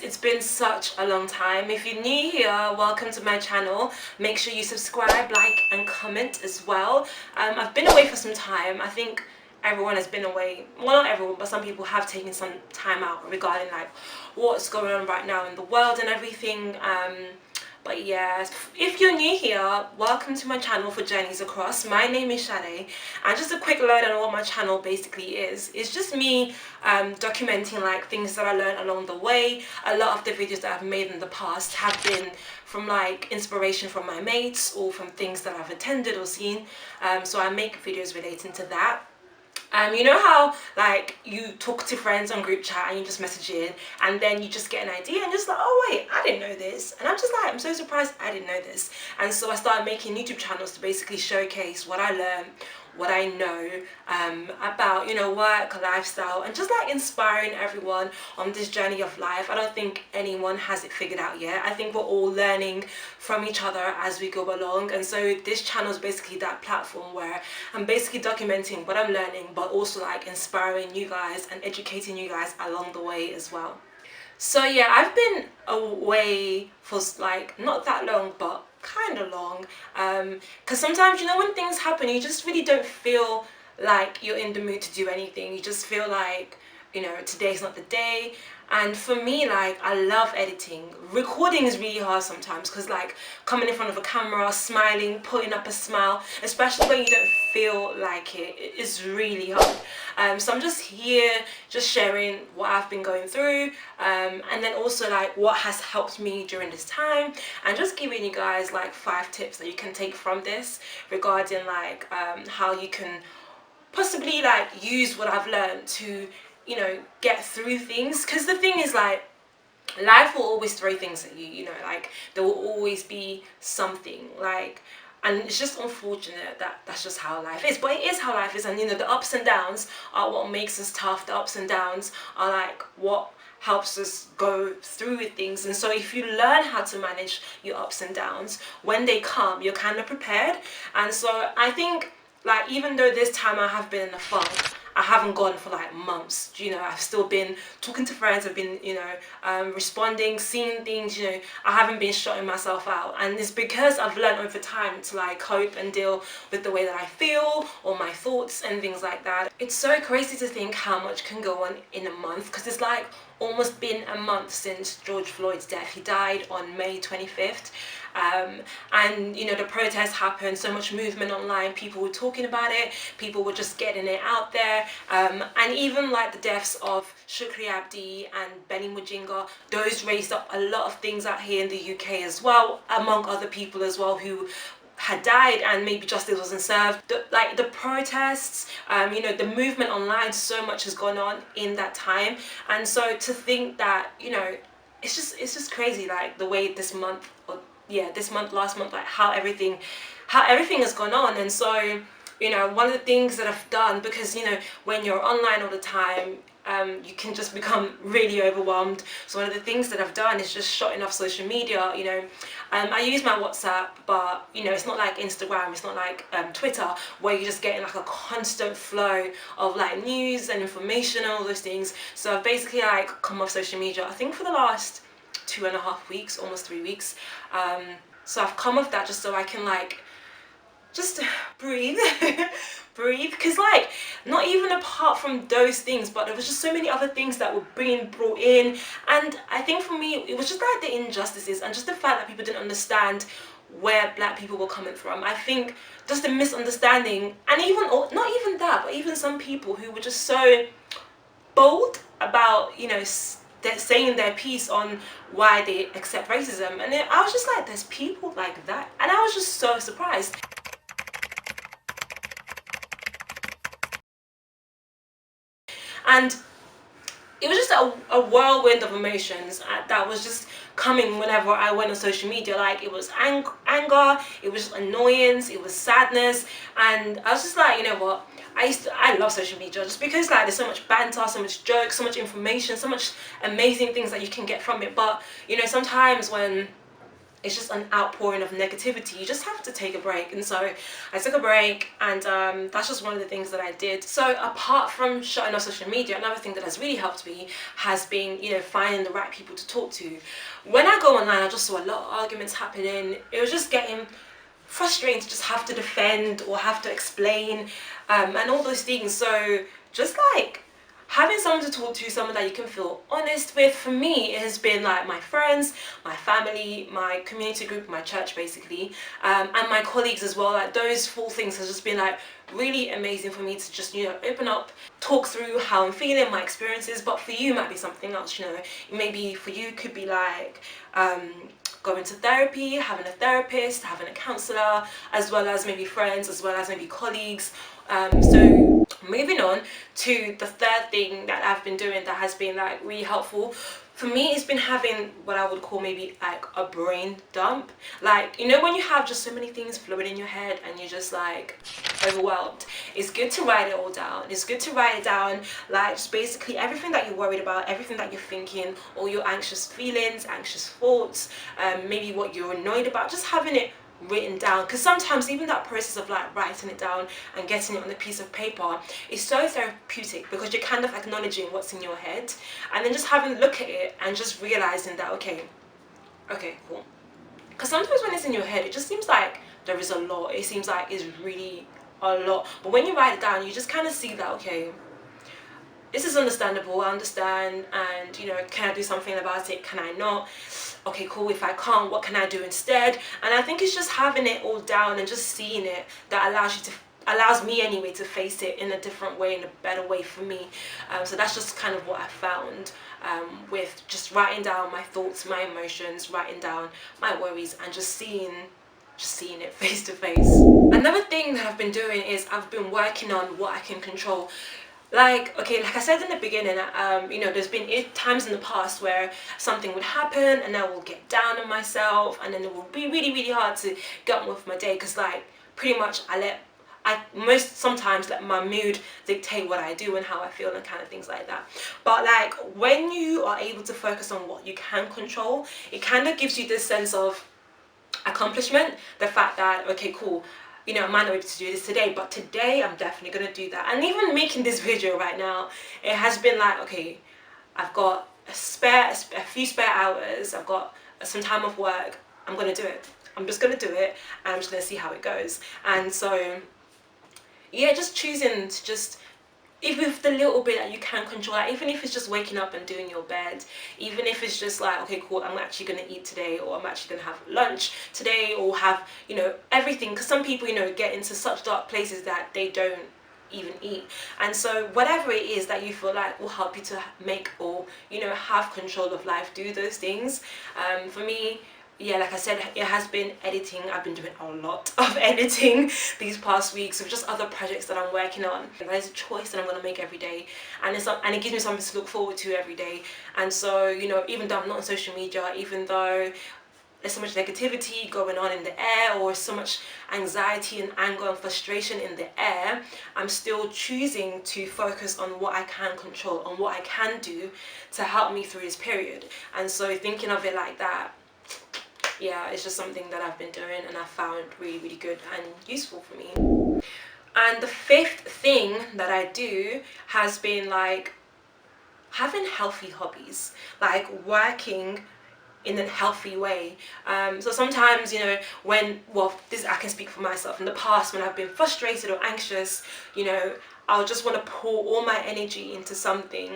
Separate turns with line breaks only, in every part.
it's been such a long time. If you're new here, welcome to my channel. Make sure you subscribe, like and comment as well. I've been away for some time. I think everyone has been away, well not everyone, but some people have taken some time out regarding like what's going on right now in the world and everything. But yeah, if you're new here, welcome to my channel for Journeys Across. My name is Shade, and just a quick learn on what my channel basically is. It's just me documenting like things that I learned along the way. A lot of the videos that I've made in the past have been from like inspiration from my mates or from things that I've attended or seen. So I make videos relating to that. You know how like you talk to friends on group chat and you just message in and then you just get an idea and just like, oh wait, I didn't know this, and I'm just like, I'm so surprised I didn't know this. And so I started making YouTube channels to basically showcase what I learned, what I know about, you know, work, lifestyle, and just like inspiring everyone on this journey of life. I don't think anyone has it figured out yet. I think we're all learning from each other as we go along, and so this channel is basically that platform where I'm basically documenting what I'm learning, but also like inspiring you guys and educating you guys along the way as well. So yeah, I've been away for like not that long, but kind of long, because sometimes, you know, when things happen you just really don't feel like you're in the mood to do anything. You just feel like, you know, today's not the day. And for me, like, I love editing. Recording is really hard sometimes because like coming in front of a camera, smiling, putting up a smile, especially when you don't feel like it is really hard. So I'm just here just sharing what I've been going through, and then also like what has helped me during this time, and just giving you guys like 5 tips that you can take from this regarding like how you can possibly like use what I've learned to, you know, get through things. Because the thing is, like, life will always throw things at you, you know, like there will always be something like, and it's just unfortunate that that's just how life is, but it is how life is. And you know, the ups and downs are what makes us tough. The ups and downs are like what helps us go through with things. And so if you learn how to manage your ups and downs, when they come, you're kind of prepared. And so I think, like, even though this time I have been in a funk, I haven't gone for like months, you know, I've still been talking to friends, I've been, you know, responding, seeing things, you know, I haven't been shutting myself out. And it's because I've learned over time to like cope and deal with the way that I feel or my thoughts and things like that. It's so crazy to think how much can go on in a month, because it's like almost been a month since George Floyd's death. He died on May 25th. And you know, the protests happened, so much movement online, people were talking about it, people were just getting it out there, and even like the deaths of Shukri Abdi and Benny Mujinga, those raised up a lot of things out here in the UK as well, among other people as well who had died and maybe justice wasn't served. Like the protests, you know, the movement online, so much has gone on in that time. And so to think that, you know, it's just crazy, like the way this month, or yeah, this month, last month, like how everything has gone on. And so, you know, one of the things that I've done, because you know, when you're online all the time, you can just become really overwhelmed. So one of the things that I've done is just shutting off social media. You know, I use my WhatsApp, but you know, it's not like Instagram, it's not like Twitter, where you're just getting like a constant flow of like news and information and all those things. So I've basically like come off social media, I think for the last 2.5 weeks, almost 3 weeks. So I've come off that just so I can like just breathe breathe, because like not even apart from those things, but there was just so many other things that were being brought in. And I think for me it was just like the injustices and just the fact that people didn't understand where black people were coming from. I think just a misunderstanding, and even, or not even that, but even some people who were just so bold about, you know, they're saying their piece on why they accept racism. And then I was just like, there's people like that, and I was just so surprised. And it was just a whirlwind of emotions that was just coming whenever I went on social media. Like it was anger, it was annoyance, it was sadness. And I was just like, you know what, I love social media just because like there's so much banter, so much jokes, so much information, so much amazing things that you can get from it. But you know, sometimes when it's just an outpouring of negativity. You just have to take a break. And so I took a break, and that's just one of the things that I did. So apart from shutting off social media, another thing that has really helped me has been, you know, finding the right people to talk to. When I go online, I just saw a lot of arguments happening. It was just getting frustrating to just have to defend or have to explain, and all those things. So just like having someone to talk to, someone that you can feel honest with, for me it has been like my friends, my family, my community group, my church basically, and my colleagues as well. Like those four things has just been like really amazing for me to just, you know, open up, talk through how I'm feeling, my experiences. But for you might be something else, you know. Maybe for you could be like going to therapy, having a therapist, having a counselor, as well as maybe friends, as well as maybe colleagues. So moving on to the third thing that I've been doing that has been like really helpful for me, it's been having what I would call maybe like a brain dump. Like, you know, when you have just so many things flowing in your head and you're just like overwhelmed, it's good to write it all down. It's good to write it down, like just basically everything that you're worried about, everything that you're thinking, all your anxious feelings, anxious thoughts, maybe what you're annoyed about, just having it written down. Because sometimes even that process of like writing it down and getting it on a piece of paper is so therapeutic, because you're kind of acknowledging what's in your head, and then just having a look at it and just realizing that okay, cool. Because sometimes when it's in your head, it just seems like there is a lot. It seems like it's really a lot. But when you write it down, you just kind of see that okay, this is understandable, I understand, and you know, can I do something about it? Can I not? Okay, cool. If I can't, what can I do instead? And I think it's just having it all down and just seeing it that allows me anyway to face it in a different way, in a better way for me. So that's just kind of what I found with just writing down my thoughts, my emotions, writing down my worries, and just seeing it face to face. Another thing that I've been doing is I've been working on what I can control. Like, okay, like I said in the beginning, you know, there's been times in the past where something would happen and I will get down on myself, and then it will be really, really hard to get on with my day, because like pretty much I sometimes let my mood dictate what I do and how I feel and kind of things like that. But like when you are able to focus on what you can control, it kind of gives you this sense of accomplishment, the fact that okay, cool, you know, I might not be able to do this today, but today I'm definitely going to do that. And even making this video right now, it has been like, okay, I've got a few spare hours, I've got some time off work, I'm going to do it. I'm just going to do it, and I'm just going to see how it goes. And so, yeah, just choosing to just, even with the little bit that you can control, like even if it's just waking up and doing your bed, even if it's just like, okay, cool, I'm actually going to eat today, or I'm actually going to have lunch today, or have, you know, everything. Because some people, you know, get into such dark places that they don't even eat. And so whatever it is that you feel like will help you to make, or, you know, have control of life, do those things. For me, yeah, like I said, it has been editing. I've been doing a lot of editing these past weeks of just other projects that I'm working on. There's a choice that I'm going to make every day, and it gives me something to look forward to every day. And so, you know, even though I'm not on social media, even though there's so much negativity going on in the air, or so much anxiety and anger and frustration in the air, I'm still choosing to focus on what I can control, on what I can do to help me through this period. And so thinking of it like that, yeah, it's just something that I've been doing and I found really, really good and useful for me. And the fifth thing that I do has been like having healthy hobbies, like working in a healthy way. So sometimes, you know, I can speak for myself. In the past, when I've been frustrated or anxious, you know, I'll just want to pour all my energy into something.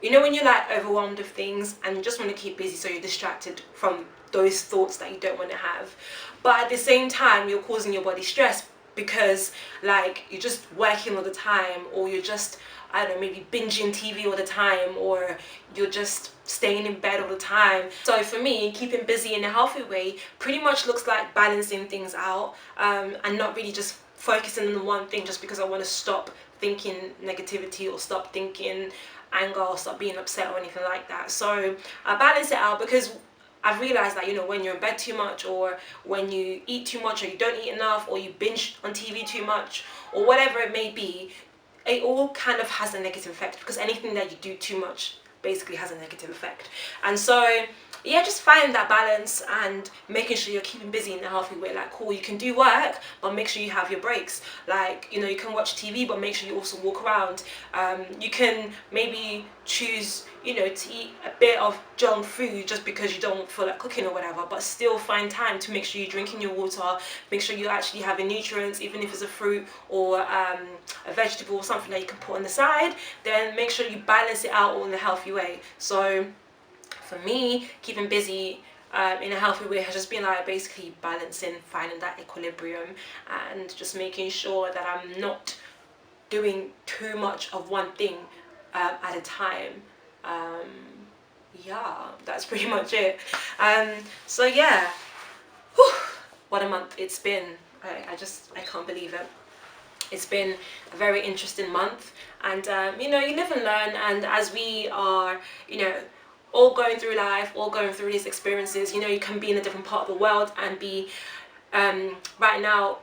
You know, when you're like overwhelmed with things and you just want to keep busy, so you're distracted from those thoughts that you don't want to have, but at the same time you're causing your body stress, because like you're just working all the time, or you're just, I don't know, maybe binging TV all the time, or you're just staying in bed all the time. So for me, keeping busy in a healthy way pretty much looks like balancing things out, and not really just focusing on one thing just because I want to stop thinking negativity, or stop thinking anger, or stop being upset or anything like that. So I balance it out, because I've realized that, you know, when you're in bed too much, or when you eat too much, or you don't eat enough, or you binge on TV too much, or whatever it may be, it all kind of has a negative effect, because anything that you do too much basically has a negative effect. And so yeah, just find that balance and making sure you're keeping busy in a healthy way. Like, cool, you can do work, but make sure you have your breaks. Like, you know, you can watch TV, but make sure you also walk around. You can maybe choose, you know, to eat a bit of junk food just because you don't feel like cooking or whatever, but still find time to make sure you're drinking your water, make sure you're actually having nutrients, even if it's a fruit or a vegetable or something that you can put on the side. Then make sure you balance it out all in a healthy way. So for me, keeping busy in a healthy way has just been like basically balancing, finding that equilibrium, and just making sure that I'm not doing too much of one thing at a time. Yeah, that's pretty much it. So yeah, whew, what a month it's been. I can't believe it. It's been a very interesting month, and you know, you live and learn, and as we are, you know, all going through life, all going through these experiences, you know, you can be in a different part of the world and be right now,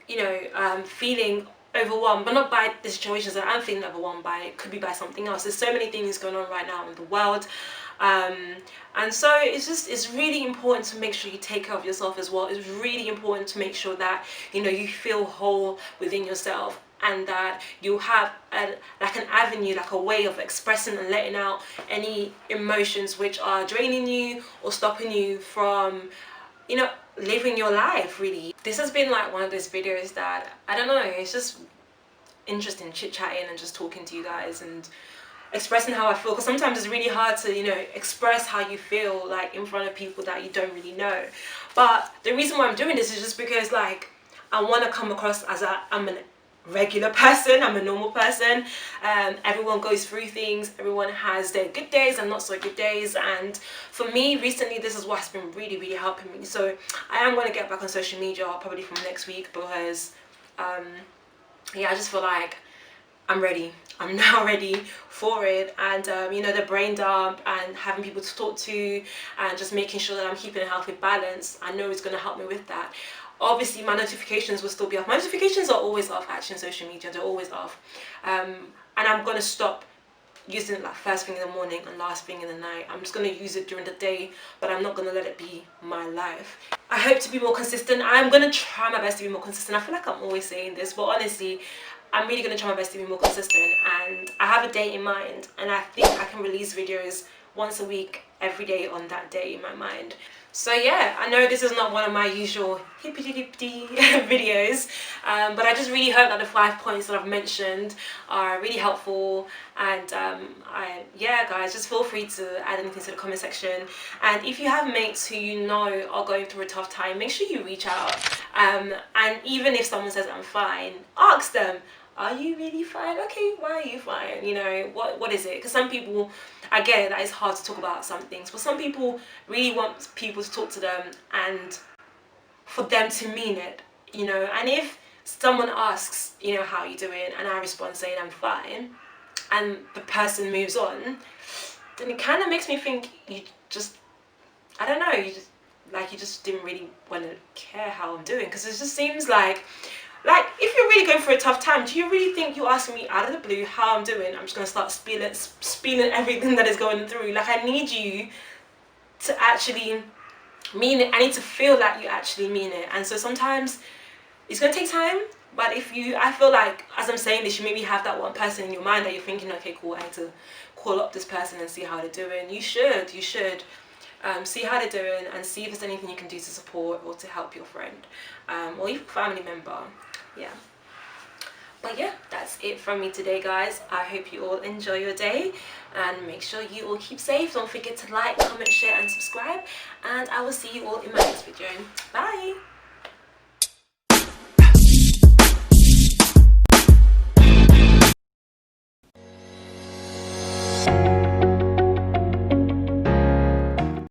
you know, feeling overwhelmed, but not by the situations that I'm feeling overwhelmed by. It could be by something else. There's so many things going on right now in the world, and so it's really important to make sure you take care of yourself as well. It's really important to make sure that, you know, you feel whole within yourself, and that you have like an avenue, like a way of expressing and letting out any emotions which are draining you or stopping you from, you know, living your life really. This has been like one of those videos that, I don't know, it's just interesting chit-chatting and just talking to you guys and expressing how I feel, because sometimes it's really hard to, you know, express how you feel like in front of people that you don't really know. But the reason why I'm doing this is just because, like, I want to come across as I'm an regular person, I'm a normal person. Everyone goes through things, everyone has their good days and not so good days, and for me recently this is what's been really helping me. So I am going to get back on social media probably from next week, because yeah, I just feel like I'm ready. I'm now ready for it, and you know, the brain dump and having people to talk to and just making sure that I'm keeping a healthy balance, I know it's going to help me with that. Obviously my notifications will still be off. My notifications are always off actually on social media, they're always off, and I'm going to stop using it like first thing in the morning and last thing in the night. I'm just going to use it during the day, but I'm not going to let it be my life. I hope to be more consistent. I'm going to try my best to be more consistent. I feel like I'm always saying this, but honestly I'm really going to try my best to be more consistent, and I have a day in mind, and I think I can release videos once a week every day on that day in my mind. So yeah, I know this is not one of my usual hippity-dippity videos, but I just really hope that the 5 points that I've mentioned are really helpful, and yeah guys, just feel free to add anything to the comment section. And if you have mates who you know are going through a tough time, make sure you reach out, and even if someone says I'm fine, ask them, are you really fine? Okay, why are you fine? You know, what is it? Because some people, I get it, that it's hard to talk about some things, but some people really want people to talk to them and for them to mean it, you know. And if someone asks, you know, how are you doing, and I respond saying I'm fine, and the person moves on, then it kind of makes me think you just, I don't know, you just didn't really want to care how I'm doing, because it just seems like if you're really going through a tough time, do you really think you're asking me out of the blue how I'm doing? I'm just going to start spilling everything that is going through. Like, I need you to actually mean it. I need to feel like you actually mean it. And so sometimes it's going to take time, but I feel like as I'm saying this, you maybe have that one person in your mind that you're thinking, okay, cool, I need to call up this person and see how they're doing. You should see how they're doing and see if there's anything you can do to support or to help your friend, or even family member. Yeah, but yeah, that's it from me today guys. I hope you all enjoy your day, and make sure you all keep safe. Don't forget to like, comment, share and subscribe, and I will see you all in my next video. Bye.